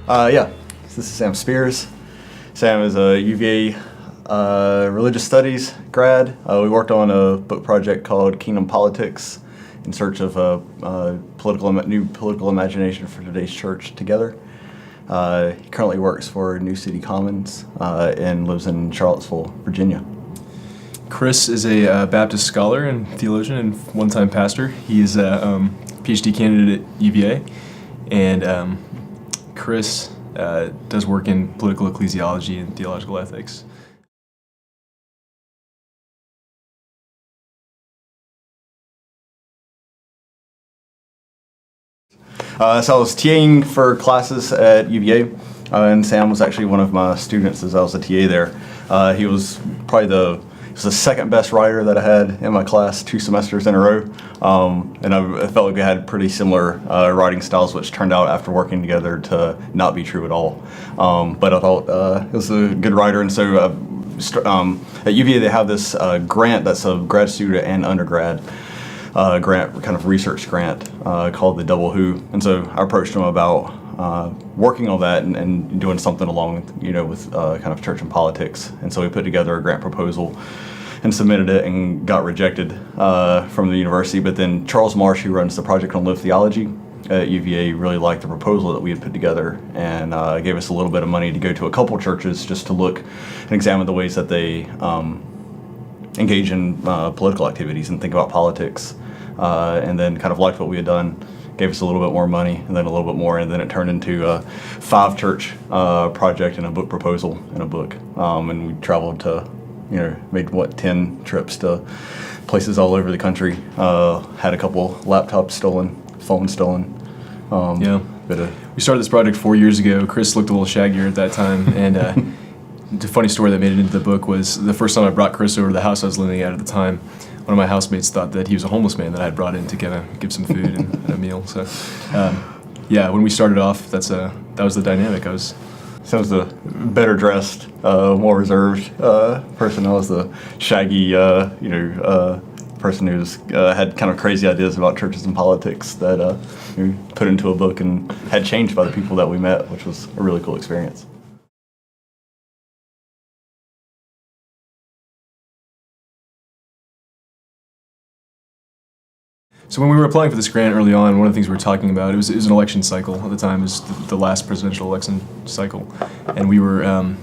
Yeah, this is Sam Speers. Sam is a UVA religious studies grad. We worked on a book project called Kingdom Politics in search of new political imagination for today's church together. He currently works for New City Commons and lives in Charlottesville, Virginia. Chris is a Baptist scholar and theologian and one-time pastor. He is a PhD candidate at UVA, and Chris does work in political ecclesiology and theological ethics. So I was TAing for classes at UVA, and Sam was actually one of my students as I was a TA there. He was probably the second best writer that I had in my class 2 semesters in a row, and I felt like we had pretty similar writing styles, which turned out after working together to not be true at all. But I thought he was a good writer, and so at UVA they have this grant that's a grad student and undergrad grant, kind of research grant called the Double Who, and so I approached him about working on that and doing something along, with kind of church and politics. And so we put together a grant proposal and submitted it and got rejected from the university. But then Charles Marsh, who runs the project on Live Theology at UVA, really liked the proposal that we had put together and gave us a little bit of money to go to a couple churches just to look and examine the ways that they engage in political activities and think about politics. And then kind of liked what we had done, gave us a little bit more money, and then a little bit more, and then it turned into a 5-church project and a book proposal and a book. And we traveled to, made 10 trips to places all over the country. Had a couple laptops stolen, phones stolen. We started this project 4 years ago. Chris looked a little shaggier at that time, and the funny story that made it into the book was the first time I brought Chris over to the house I was living at the time. One of my housemates thought that he was a homeless man that I had brought in to give some food and a meal. So, when we started off, that was the dynamic. Sounds the better dressed, more reserved person. I was the shaggy, person who's had kind of crazy ideas about churches and politics that we put into a book and had changed by the people that we met, which was a really cool experience. So when we were applying for this grant early on, one of the things we were talking about, it was an election cycle at the time. It was the last presidential election cycle. And we were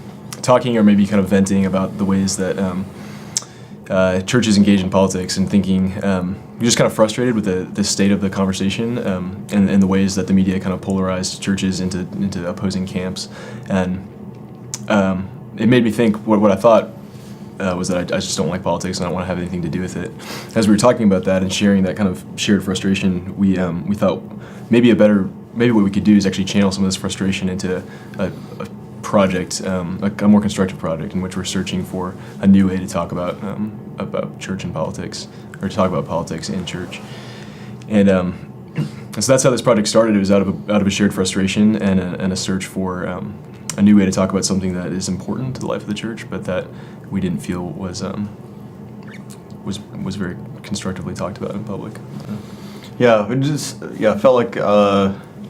talking or maybe kind of venting about the ways that churches engage in politics and thinking, we're just kind of frustrated with the state of the conversation and the ways that the media kind of polarized churches into opposing camps. And it made me think what I thought was that I just don't like politics and I don't want to have anything to do with it. As we were talking about that and sharing that kind of shared frustration, we thought maybe what we could do is actually channel some of this frustration into a project, a more constructive project in which we're searching for a new way to talk about church and politics, or to talk about politics in church. And so that's how this project started. It was out of a shared frustration and a search for a new way to talk about something that is important to the life of the church, but that we didn't feel was very constructively talked about in public. I felt like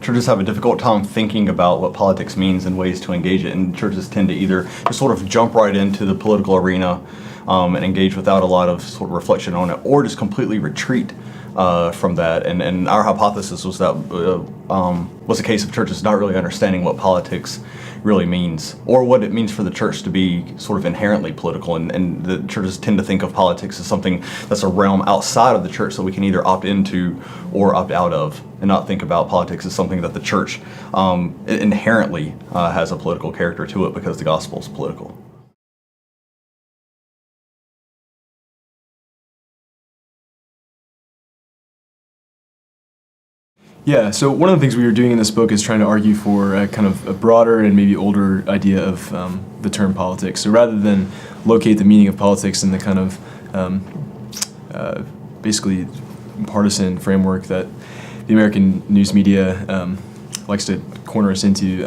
churches have a difficult time thinking about what politics means and ways to engage it, and churches tend to either just sort of jump right into the political arena and engage without a lot of sort of reflection on it, or just completely retreat from that. And our hypothesis was that was a case of churches not really understanding what politics really means, or what it means for the church to be sort of inherently political, and the churches tend to think of politics as something that's a realm outside of the church that we can either opt into or opt out of, and not think about politics as something that the church inherently has a political character to it because the gospel is political. Yeah, so one of the things we were doing in this book is trying to argue for a kind of a broader and maybe older idea of the term politics. So rather than locate the meaning of politics in the kind of basically partisan framework that the American news media likes to corner us into,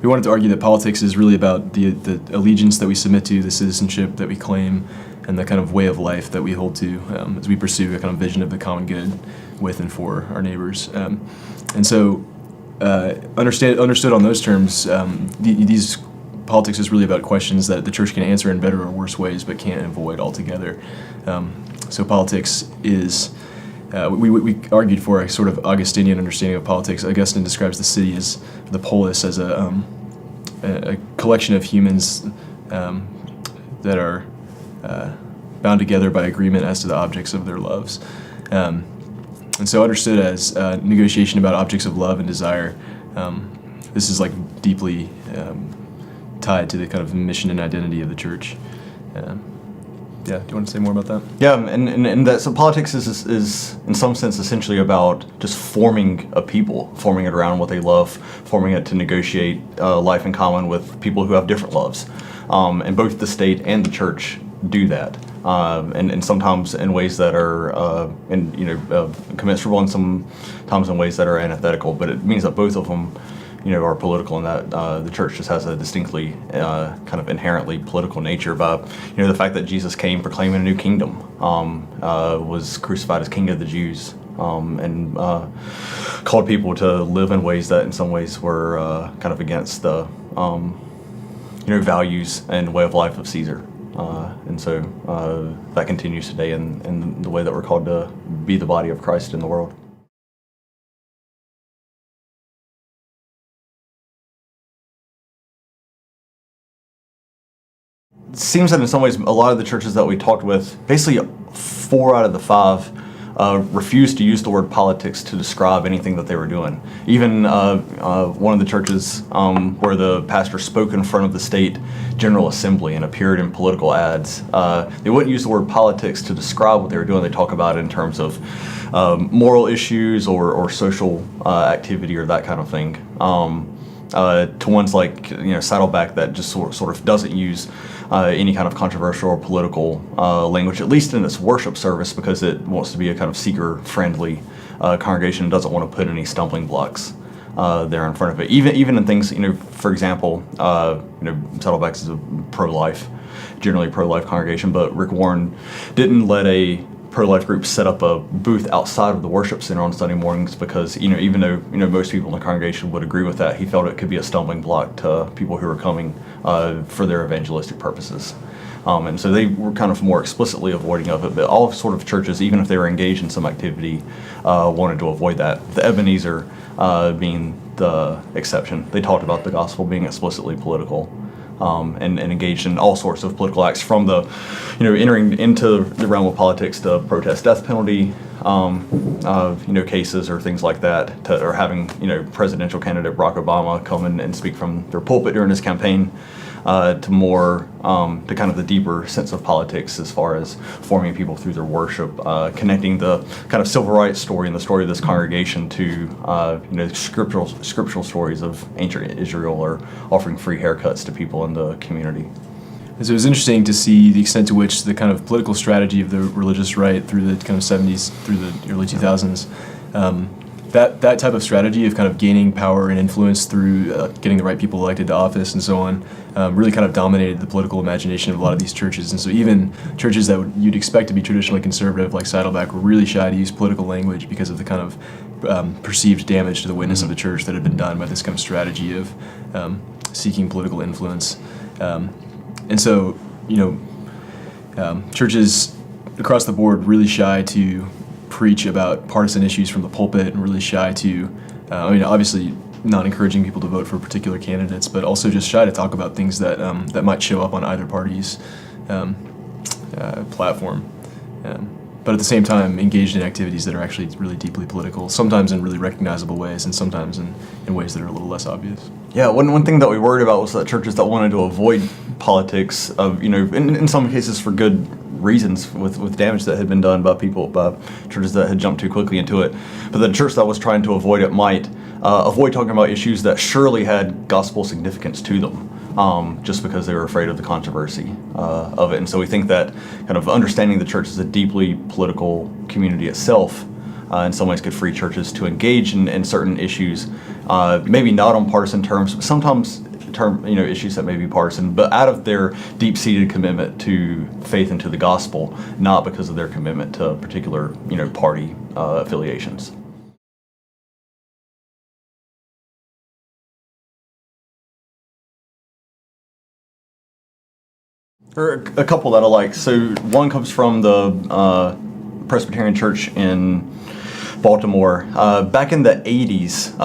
we wanted to argue that politics is really about the allegiance that we submit to, the citizenship that we claim, and the kind of way of life that we hold to as we pursue a kind of vision of the common good with and for our neighbors. And so understood on those terms, these politics is really about questions that the church can answer in better or worse ways, but can't avoid altogether. So politics is, we argued for a sort of Augustinian understanding of politics. Augustine describes the city as, the polis, as a collection of humans that are bound together by agreement as to the objects of their loves. And so understood as negotiation about objects of love and desire, this is like deeply tied to the kind of mission and identity of the church. Yeah, do you want to say more about that? Yeah, and that, so politics is in some sense essentially about just forming a people, forming it around what they love, forming it to negotiate life in common with people who have different loves. And both the state and the church do that, and sometimes in ways that are commensurable, and sometimes in ways that are antithetical. But it means that both of them, are political, and that the church just has a distinctly kind of inherently political nature. By the fact that Jesus came proclaiming a new kingdom, was crucified as King of the Jews, and called people to live in ways that in some ways were kind of against the values and way of life of Caesar. And so that continues today in the way that we're called to be the body of Christ in the world. It seems that in some ways a lot of the churches that we talked with, basically 4 out of the 5, refused to use the word politics to describe anything that they were doing. Even one of the churches where the pastor spoke in front of the state General Assembly and appeared in political ads, they wouldn't use the word politics to describe what they were doing. They talk about it in terms of moral issues or social activity or that kind of thing. To ones like Saddleback that just sort of doesn't use any kind of controversial or political language, at least in its worship service, because it wants to be a kind of seeker-friendly congregation and doesn't want to put any stumbling blocks there in front of it. Even in things, for example, Saddleback is a generally pro-life congregation, but Rick Warren didn't let a pro-life group set up a booth outside of the worship center on Sunday mornings because, even though, most people in the congregation would agree with that, he felt it could be a stumbling block to people who were coming for their evangelistic purposes. And so they were kind of more explicitly avoiding of it, but all sort of churches, even if they were engaged in some activity, wanted to avoid that. The Ebenezer being the exception. They talked about the gospel being explicitly political. And engaged in all sorts of political acts, from the, entering into the realm of politics to protest death penalty, cases or things like that, or having, presidential candidate Barack Obama come in and speak from their pulpit during his campaign, to more, to kind of the deeper sense of politics as far as forming people through their worship, connecting the kind of civil rights story and the story of this congregation to, scriptural stories of ancient Israel, or offering free haircuts to people in the community. So it was interesting to see the extent to which the kind of political strategy of the religious right through the kind of 70s through the early 2000s, that type of strategy of kind of gaining power and influence through getting the right people elected to office and so on, really kind of dominated the political imagination of a lot of these churches. And so even churches that you'd expect to be traditionally conservative, like Saddleback, were really shy to use political language because of the kind of perceived damage to the witness of the church that had been done by this kind of strategy of seeking political influence. And so, churches across the board really shy to preach about partisan issues from the pulpit, and really shy to, obviously not encouraging people to vote for particular candidates, but also just shy to talk about things that that might show up on either party's platform. But at the same time, engaged in activities that are actually really deeply political, sometimes in really recognizable ways, and sometimes in ways that are a little less obvious. Yeah, one thing that we worried about was that churches that wanted to avoid politics, in some cases for good reasons, with damage that had been done by churches that had jumped too quickly into it, but the church that was trying to avoid it might avoid talking about issues that surely had gospel significance to them. Just because they were afraid of the controversy of it. And so we think that kind of understanding the church as a deeply political community itself in some ways could free churches to engage in certain issues, maybe not on partisan terms, but sometimes issues that may be partisan, but out of their deep-seated commitment to faith and to the gospel, not because of their commitment to particular party affiliations. Or a couple that I like. So one comes from the Presbyterian Church in Baltimore. Back in the 80s,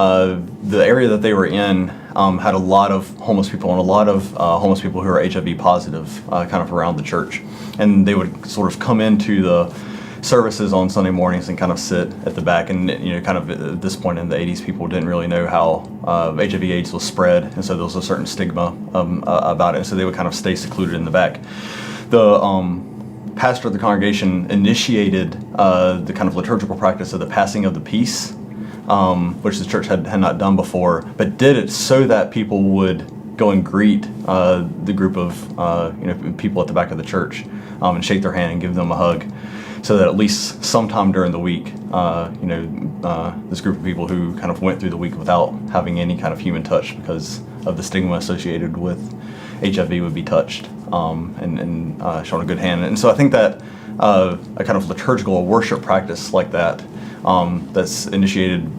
the area that they were in had a lot of homeless people and a lot of homeless people who are HIV positive kind of around the church. And they would sort of come into the services on Sunday mornings and kind of sit at the back. And, kind of at this point in the 80s, people didn't really know how HIV/AIDS was spread. And so there was a certain stigma about it. And so they would kind of stay secluded in the back. The pastor of the congregation initiated the kind of liturgical practice of the passing of the peace, which the church had not done before, but did it so that people would go and greet the group of people at the back of the church and shake their hand and give them a hug, so that at least sometime during the week, this group of people who kind of went through the week without having any kind of human touch because of the stigma associated with HIV would be touched and shown a good hand. And so I think that a kind of liturgical worship practice like that that's initiated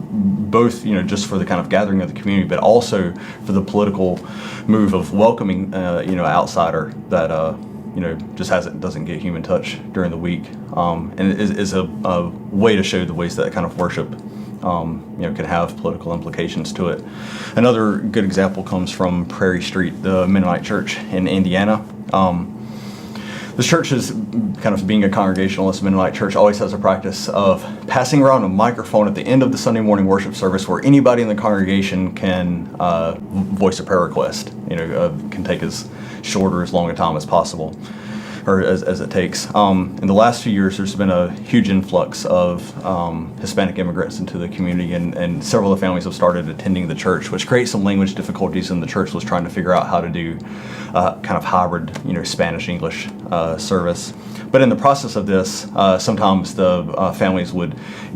both, just for the kind of gathering of the community, but also for the political move of welcoming, outsider that, just doesn't get human touch during the week, and is a way to show the ways that kind of worship, can have political implications to it. Another good example comes from Prairie Street, the Mennonite Church in Indiana. The church is kind of being a Congregationalist Mennonite church, always has a practice of passing around a microphone at the end of the Sunday morning worship service where anybody in the congregation can voice a prayer request, can take as short or as long a time as possible, or as it takes. In the last few years, there's been a huge influx of Hispanic immigrants into the community, and several of the families have started attending the church, which creates some language difficulties, and the church was trying to figure out how to do kind of hybrid, Spanish-English service. But in the process of this, sometimes the families would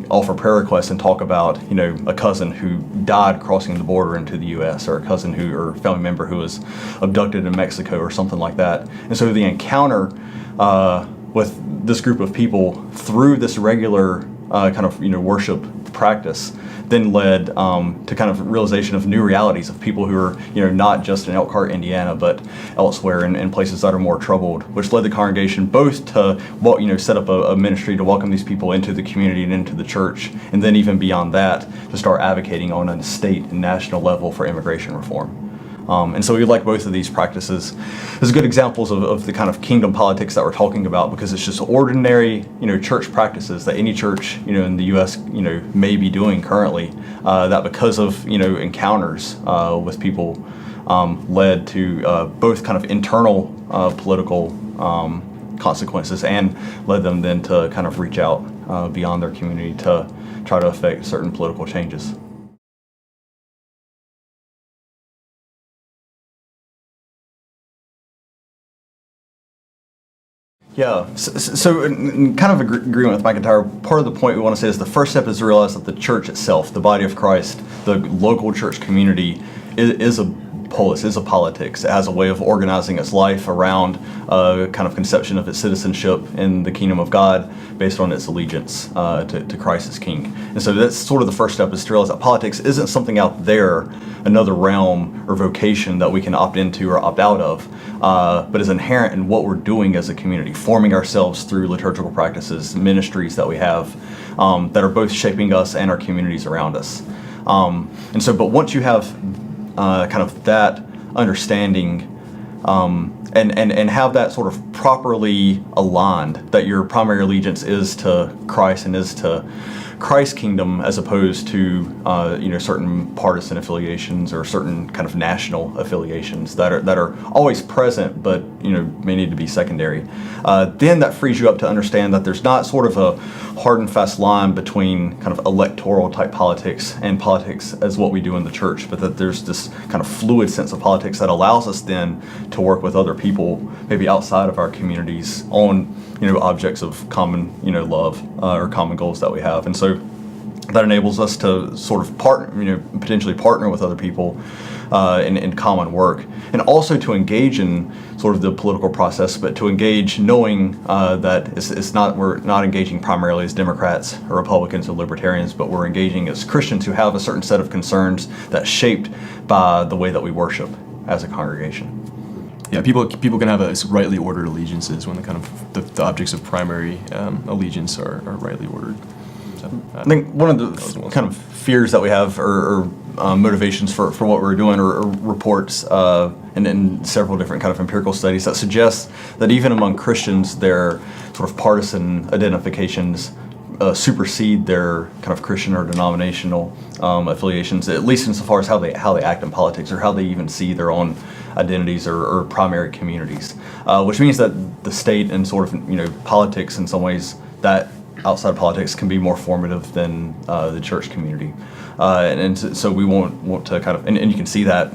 offer prayer requests and talk about, a cousin who died crossing the border into the U.S., or a cousin or family member who was abducted in Mexico, or something like that. And so the encounter with this group of people through this regular kind of worship practice then led to kind of realization of new realities of people who are not just in Elkhart, Indiana, but elsewhere in places that are more troubled, which led the congregation both to set up a ministry to welcome these people into the community and into the church, and then even beyond that to start advocating on a state and national level for immigration reform. And so we like both of these practices as good examples of the kind of kingdom politics that we're talking about, because it's just ordinary, church practices that any church, in the U.S., may be doing currently, that because of, encounters with people led to both kind of internal political consequences, and led them then to kind of reach out beyond their community to try to affect certain political changes. Yeah, so in kind of agreement with McIntyre, part of the point we want to say is the first step is to realize that the church itself, the body of Christ, the local church community, is a polis, is a politics. It has a way of organizing its life around a kind of conception of its citizenship in the kingdom of God based on its allegiance to Christ as King. And so that's sort of the first step, is to realize that politics isn't something out there, another realm or vocation that we can opt into or opt out of, but is inherent in what we're doing as a community, forming ourselves through liturgical practices, ministries that we have that are both shaping us and our communities around us. But once you have kind of that understanding and have that sort of properly aligned, that your primary allegiance is to Christ and is to Christ's kingdom, as opposed to certain partisan affiliations or certain kind of national affiliations that are always present, but may need to be secondary. Then that frees you up to understand that there's not sort of a hard and fast line between kind of electoral type politics and politics as what we do in the church, but that there's this kind of fluid sense of politics that allows us then to work with other people, maybe outside of our communities, on objects of common love or common goals that we have. And so that enables us to sort of potentially partner with other people in common work, and also to engage in sort of the political process, but to engage knowing that we're not engaging primarily as Democrats or Republicans or Libertarians, but we're engaging as Christians who have a certain set of concerns that's shaped by the way that we worship as a congregation. Yeah, people can have rightly ordered allegiances when the kind of the objects of primary allegiance are rightly ordered. So, I think one of the kind of fears that we have, or motivations for what we're doing, or reports and several different kind of empirical studies that suggest that even among Christians, their sort of partisan identifications supersede their kind of Christian or denominational affiliations, at least insofar as how they act in politics, or how they even see their own identities or primary communities, which means that the state and sort of politics, in some ways, that outside politics can be more formative than the church community, and so we want to kind of, and you can see that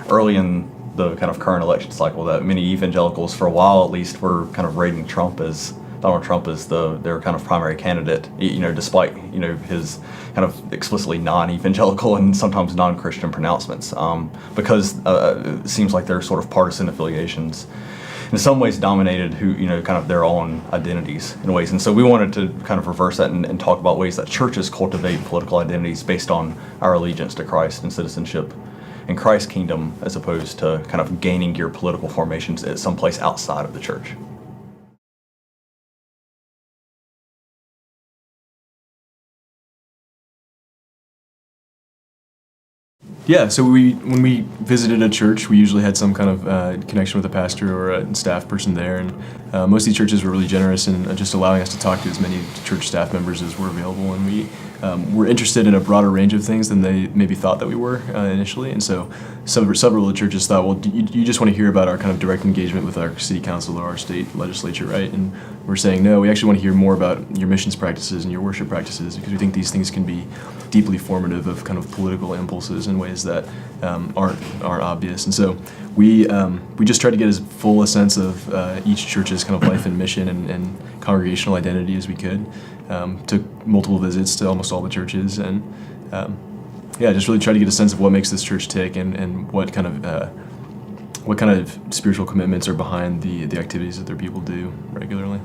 early in the kind of current election cycle, that many evangelicals, for a while at least, were kind of rating Donald Trump as their kind of primary candidate, despite his kind of explicitly non-evangelical and sometimes non-Christian pronouncements, because it seems like their sort of partisan affiliations in some ways dominated kind of their own identities in ways. And so we wanted to kind of reverse that and talk about ways that churches cultivate political identities based on our allegiance to Christ and citizenship in Christ's kingdom, as opposed to kind of gaining your political formations at some place outside of the church. Yeah, so when we visited a church, we usually had some kind of connection with a pastor or a staff person there, and most of these churches were really generous in just allowing us to talk to as many church staff members as were available, and we were interested in a broader range of things than they maybe thought that we were initially, and so several of the churches thought, well, you just want to hear about our kind of direct engagement with our city council or our state legislature, right? And we're saying, no, we actually want to hear more about your missions practices and your worship practices, because we think these things can be deeply formative of kind of political impulses in ways that aren't obvious. And so we just tried to get as full a sense of each church's kind of life and mission and congregational identity as we could. Took multiple visits to almost all the churches, and just really tried to get a sense of what makes this church tick, and what kind of spiritual commitments are behind the activities that their people do regularly.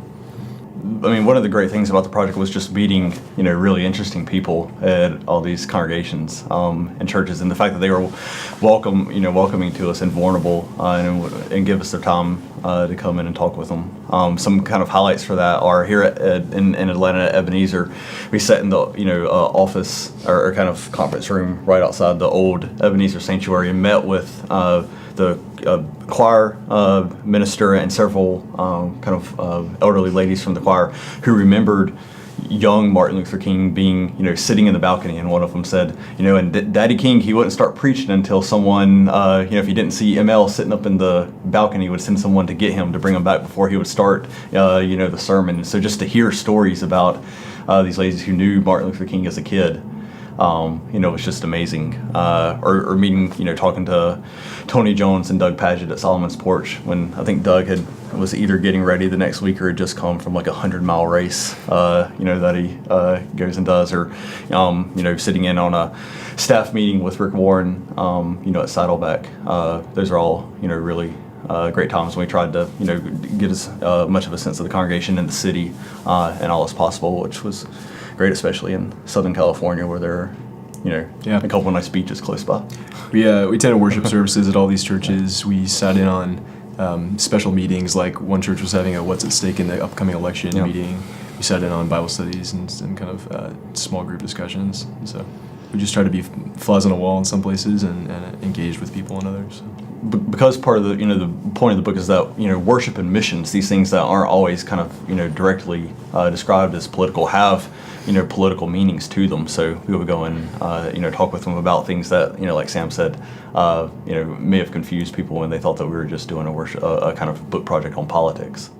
I mean, one of the great things about the project was just meeting, really interesting people at all these congregations and churches, and the fact that they were welcoming to us and vulnerable, and give us their time to come in and talk with them. Some kind of highlights for that are here in Atlanta at Ebenezer. We sat in the office or kind of conference room right outside the old Ebenezer sanctuary and met with the choir minister and several elderly ladies from the choir who remembered young Martin Luther King being, sitting in the balcony, and one of them said, and Daddy King, he wouldn't start preaching until someone, if he didn't see ML sitting up in the balcony, would send someone to get him, to bring him back before he would start, the sermon. And so just to hear stories about these ladies who knew Martin Luther King as a kid, it's just amazing. Or meeting, talking to Tony Jones and Doug Padgett at Solomon's Porch, when I think Doug was either getting ready the next week or had just come from like a 100-mile race, that he goes and does, or, sitting in on a staff meeting with Rick Warren, at Saddleback. Those are all, really great times when we tried to, get as much of a sense of the congregation and the city and all as possible, which was great, especially in Southern California, where there are, a couple of nice beaches close by. We attended worship services at all these churches. We sat in on special meetings, like one church was having a what's at stake in the upcoming election meeting. We sat in on Bible studies and kind of small group discussions. And so we just try to be flies on a wall in some places and engage with people in others. So. Because part of the the point of the book is that worship and missions, these things that aren't always kind of directly described as political, have political meanings to them. So we would go and talk with them about things that like Sam said, may have confused people when they thought that we were just doing a kind of book project on politics.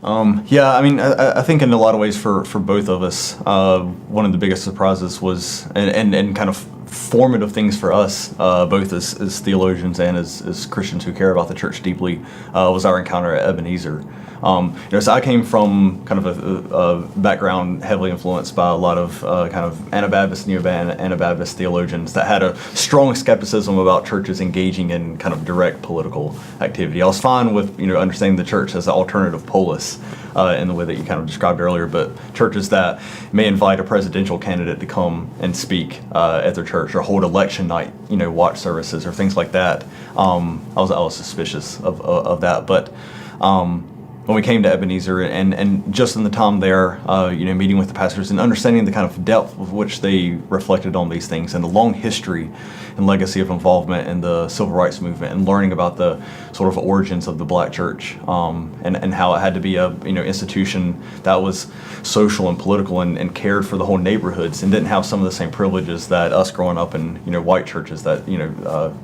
I think in a lot of ways for both of us, one of the biggest surprises was, and kind of formative things for us, both as theologians and as Christians who care about the church deeply, was our encounter at Ebenezer. So I came from kind of a background heavily influenced by a lot of kind of Anabaptist, Neo-Anabaptist theologians that had a strong skepticism about churches engaging in kind of direct political activity. I was fine with understanding the church as an alternative polis, in the way that you kind of described earlier, but churches that may invite a presidential candidate to come and speak at their church, or hold election night, watch services or things like that. I was suspicious of that, but when we came to Ebenezer, and just in the time there, meeting with the pastors and understanding the kind of depth with which they reflected on these things, and the long history and legacy of involvement in the civil rights movement, and learning about the sort of origins of the Black church, and how it had to be a institution that was social and political and cared for the whole neighborhoods, and didn't have some of the same privileges that us growing up in white churches that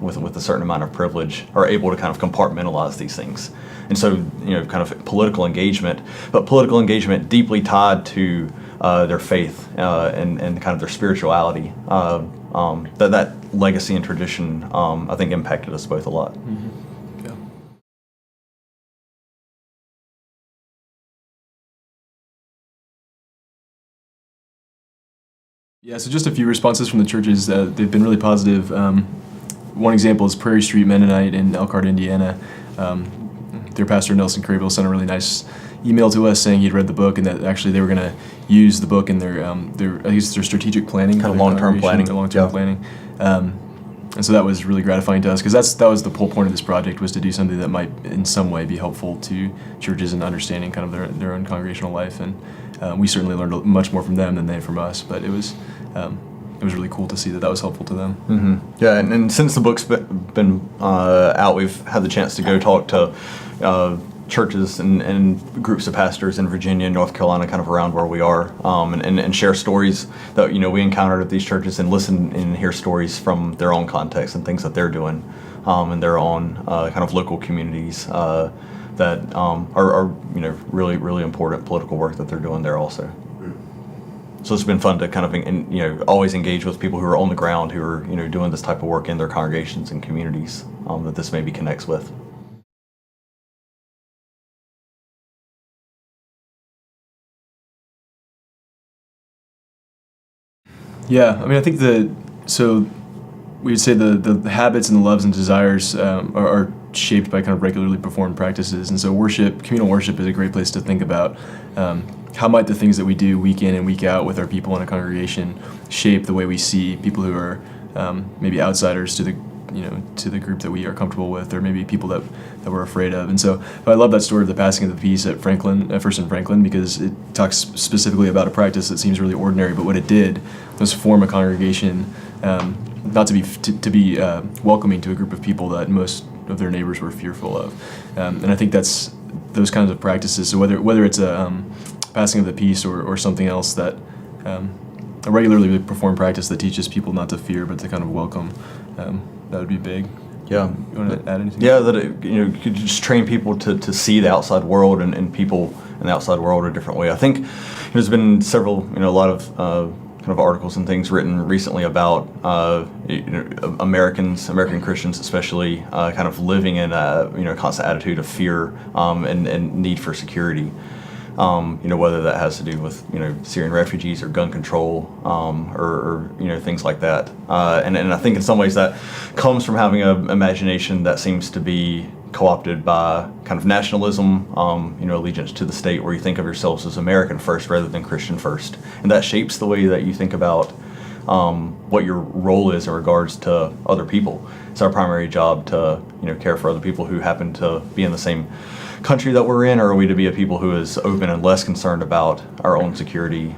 with a certain amount of privilege are able to kind of compartmentalize these things. And so, kind of political engagement, but political engagement deeply tied to their faith and kind of their spirituality. That legacy and tradition, I think, impacted us both a lot. Mm-hmm. Yeah. Yeah, so just a few responses from the churches. They've been really positive. One example is Prairie Street Mennonite in Elkhart, Indiana. Their pastor, Nelson Cravel, sent a really nice email to us saying he'd read the book, and that actually they were going to use the book in their I guess their strategic planning, kind of long-term planning. Long-term planning. And so that was really gratifying to us, because that was the whole point of this project, was to do something that might in some way be helpful to churches in understanding kind of their own congregational life. And we certainly learned much more from them than they from us, but it was really cool to see that was helpful to them. Mm-hmm. Yeah, and since the book's been out, we've had the chance to go talk to churches and groups of pastors in Virginia and North Carolina, kind of around where we are, and share stories that we encountered at these churches, and listen and hear stories from their own context and things that they're doing in their own kind of local communities that are really, really important political work that they're doing there also. So it's been fun to kind of always engage with people who are on the ground, who are doing this type of work in their congregations and communities that this maybe connects with. Yeah, I mean, I think we'd say the habits and the loves and desires are shaped by kind of regularly performed practices, and so communal worship is a great place to think about how might the things that we do week in and week out with our people in a congregation shape the way we see people who are maybe outsiders to the group that we are comfortable with, or maybe people that we're afraid of. And so I love that story of the passing of the peace at First and Franklin, because it talks specifically about a practice that seems really ordinary, but what it did was form a congregation not to be welcoming to a group of people that most of their neighbors were fearful of. And I think that's those kinds of practices. So whether it's a passing of the peace or something else, that a regularly performed practice that teaches people not to fear but to kind of welcome, that would be big. Yeah. You want to add anything? Yeah, that you could just train people to see the outside world and people in the outside world a different way. I think there's been several, a lot of kind of articles and things written recently about American Christians especially kind of living in a constant attitude of fear and need for security. Whether that has to do with Syrian refugees or gun control or things like that, and I think in some ways that comes from having an imagination that seems to be co-opted by kind of nationalism, allegiance to the state, where you think of yourselves as American first rather than Christian first, and that shapes the way that you think about what your role is in regards to other people. It's our primary job to care for other people who happen to be in the same country that we're in, or are we to be a people who is open and less concerned about our own security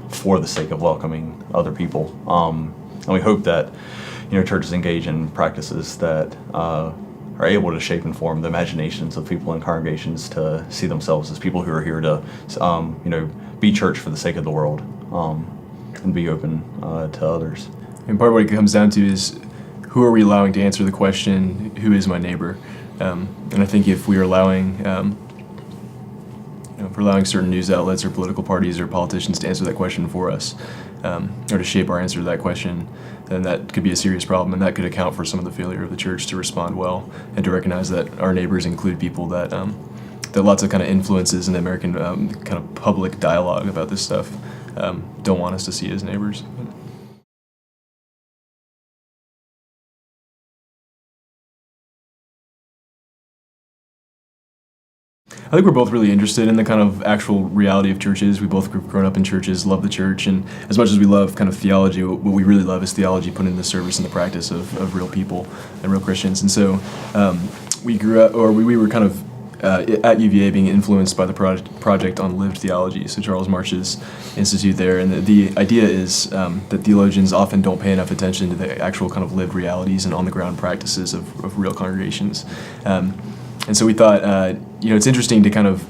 for the sake of welcoming other people? And we hope that churches engage in practices that are able to shape and form the imaginations of people in congregations to see themselves as people who are here to be church for the sake of the world and be open to others. And part of what it comes down to is, who are we allowing to answer the question, who is my neighbor? And I think if we're allowing certain news outlets or political parties or politicians to answer that question for us, or to shape our answer to that question, then that could be a serious problem, and that could account for some of the failure of the church to respond well and to recognize that our neighbors include people that lots of kind of influences in the American kind of public dialogue about this stuff don't want us to see as neighbors. I think we're both really interested in the kind of actual reality of churches. We both grown up in churches, love the church, and as much as we love kind of theology, what we really love is theology put into the service and the practice of real people and real Christians. And so we grew up, or we were kind of at UVA being influenced by the project on lived theology, so Charles Marsh's institute there. And the idea is that theologians often don't pay enough attention to the actual kind of lived realities and on-the-ground practices of real congregations. And so we thought, it's interesting to kind of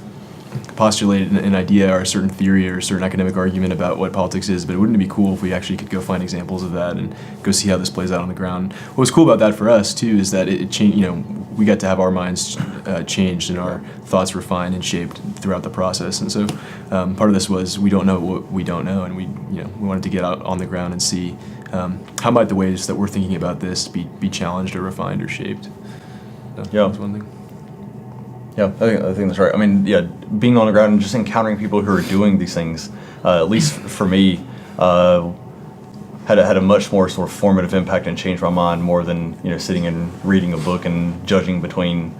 postulate an idea or a certain theory or a certain academic argument about what politics is, but wouldn't it be cool if we actually could go find examples of that and go see how this plays out on the ground? What was cool about that for us, too, is that it changed, we got to have our minds changed and our thoughts refined and shaped throughout the process. And so part of this was we don't know what we don't know, and we wanted to get out on the ground and see how might the ways that we're thinking about this be challenged or refined or shaped. So Yeah. That's one thing. Yeah, I think that's right. I mean, yeah, being on the ground and just encountering people who are doing these things, at least for me, had a much more sort of formative impact and changed my mind more than sitting and reading a book and judging between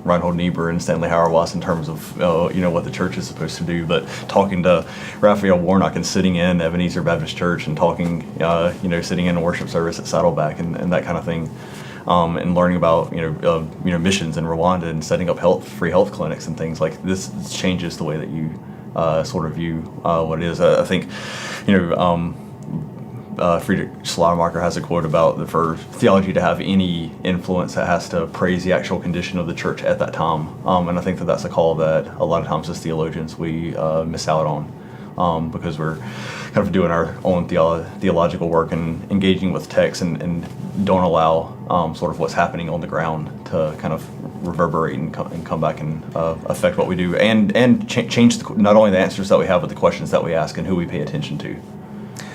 Reinhold Niebuhr and Stanley Hauerwas in terms of what the church is supposed to do. But talking to Raphael Warnock and sitting in Ebenezer Baptist Church and talking sitting in a worship service at Saddleback and that kind of thing. And learning about missions in Rwanda and setting up free health clinics and things like this changes the way that you sort of view what it is. I think Friedrich Schleiermacher has a quote about that for theology to have any influence, it has to praise the actual condition of the church at that time. And I think that that's a call that a lot of times as theologians we miss out on because we're kind of doing our own theological work and engaging with text and don't allow sort of what's happening on the ground to kind of reverberate and come back and affect what we do and change not only the answers that we have, but the questions that we ask and who we pay attention to.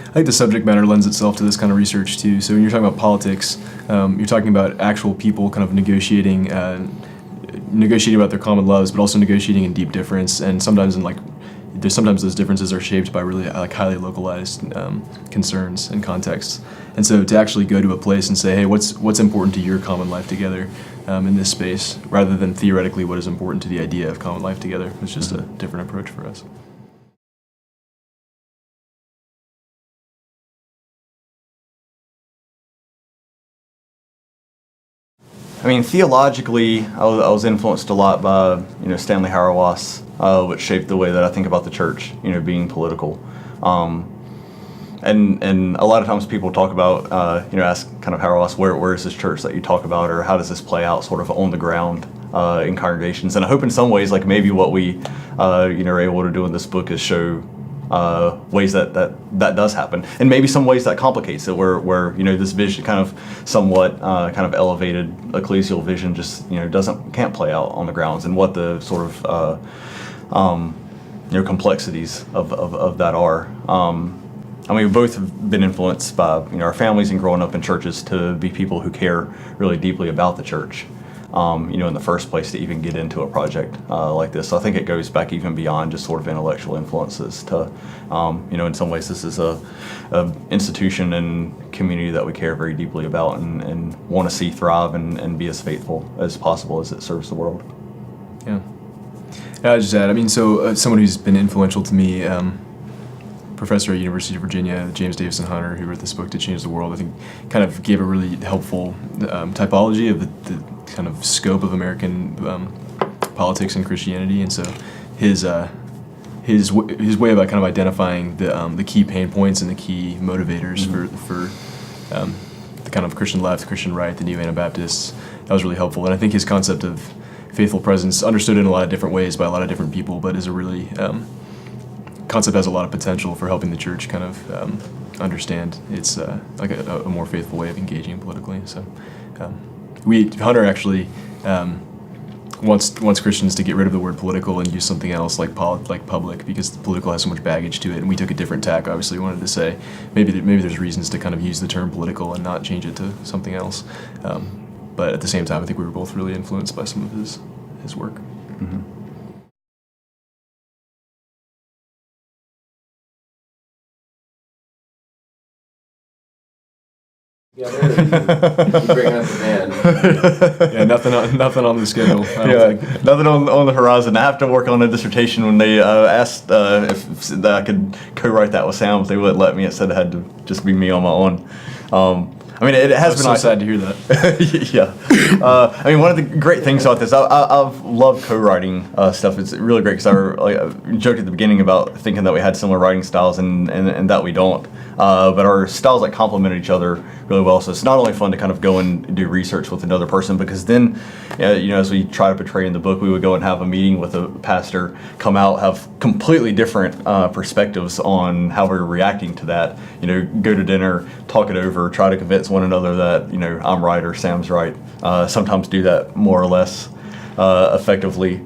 I think the subject matter lends itself to this kind of research too. So when you're talking about politics, you're talking about actual people kind of negotiating about their common loves, but also negotiating in deep difference, and sometimes sometimes those differences are shaped by really highly localized concerns and contexts. And so to actually go to a place and say, hey, what's important to your common life together in this space, rather than theoretically what is important to the idea of common life together, it's just a different approach for us. I mean, theologically, I was influenced a lot by Stanley Hauerwas, which shaped the way that I think about the church. Being political, and a lot of times people talk about ask kind of Hauerwas, where is this church that you talk about, or how does this play out sort of on the ground in congregations? And I hope in some ways, like maybe what we are able to do in this book is show ways that does happen, and maybe some ways that complicates it, where this vision kind of somewhat kind of elevated ecclesial vision just can't play out on the grounds, and what the sort of complexities of that are. I mean, we both have been influenced by our families and growing up in churches to be people who care really deeply about the church. In the first place to even get into a project like this. So I think it goes back even beyond just sort of intellectual influences to, in some ways this is a institution and community that we care very deeply about and want to see thrive and be as faithful as possible as it serves the world. Yeah. I just add, so someone who's been influential to me, professor at University of Virginia, James Davison Hunter, who wrote this book to change the world, I think kind of gave a really helpful typology of the kind of scope of American politics and Christianity, and so his way about kind of identifying the key pain points and the key motivators for the kind of Christian left, Christian right, the new Anabaptists, that was really helpful. And I think his concept of faithful presence, understood in a lot of different ways by a lot of different people, but is a really concept has a lot of potential for helping the church kind of understand it's like a more faithful way of engaging politically. So Hunter actually wants Christians to get rid of the word political and use something else like public, because the political has so much baggage to it. And we took a different tack. Obviously, we wanted to say maybe there's reasons to kind of use the term political and not change it to something else. But at the same time, I think we were both really influenced by some of his work. Mm-hmm. Yeah, there it is. Keep bringing up the band. Yeah, nothing on the schedule. I don't Yeah, think. nothing on the horizon. I have to work on a dissertation. When they asked if that I could co-write that with Sam, they wouldn't let me. It said it had to just be me on my own. I mean, it has I'm been so sad to hear that. yeah. I mean, one of the great things about this, I've loved co-writing stuff. It's really great because I joked at the beginning about thinking that we had similar writing styles and that we don't. But our styles like complement each other really well. So it's not only fun to kind of go and do research with another person, because then, as we try to portray in the book, we would go and have a meeting with a pastor, come out, have completely different perspectives on how we're reacting to that. Go to dinner, talk it over, try to convince one another that I'm right or Sam's right. Sometimes do that more or less effectively.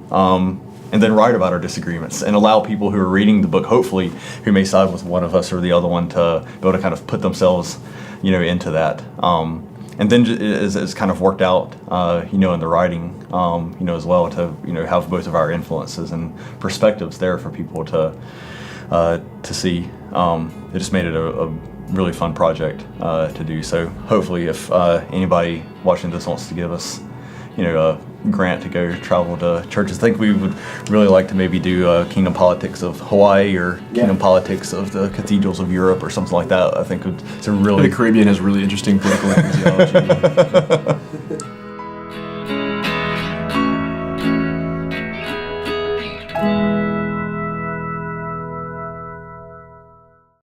And then write about our disagreements and allow people who are reading the book, hopefully, who may side with one of us or the other one, to be able to kind of put themselves, into that. And then it's kind of worked out, in the writing, as well, to, have both of our influences and perspectives there for people to see. It just made it a really fun project to do. So hopefully, if anybody watching this wants to give us, a grant to go travel to churches, I think we would really like to maybe do Kingdom Politics of Hawaii or Kingdom Politics of the Cathedrals of Europe or something like that. I think it's a really... The Caribbean has really interesting political ecclesiology.